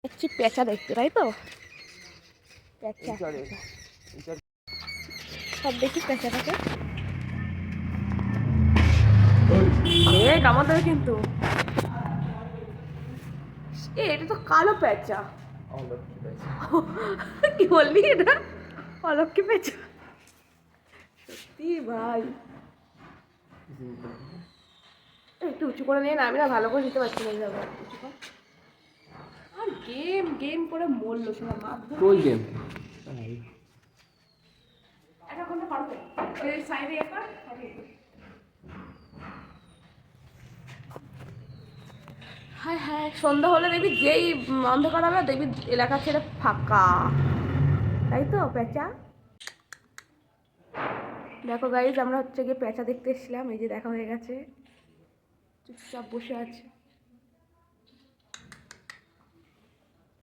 দেখছি পেঁচা দেখতে, তাই তো? পেঁচা সব দেখি পেঁচাটাকে। কামড় দেবে কিন্তু। এটা তো কালো পেঁচা। কি বললি এটা? অলক্ষী পেঁচা? সত্যি ভাই, একটু উঁচু করে নিয়ে না, আমি না ভালো করে নিতে পারছি না এইভাবে। উঁচু কর। আর গেম গেম করে মরলো সবাই মাধ্যম। কোন গেম? এটা কোনটা পারবে? ওই সাইডে একটা। হ্যাঁ হ্যাঁ, সন্ধ্যা হলে দেখবি যেই অন্ধকার হবে দেখবি এলাকা ছেড়ে ফাঁকা, তাই তো পেঁচা? দেখো গাইজ, আমরা হচ্ছে গিয়ে পেঁচা দেখতে এসেছিলাম, এই যে দেখা হয়ে গেছে, চুপচাপ বসে আছে।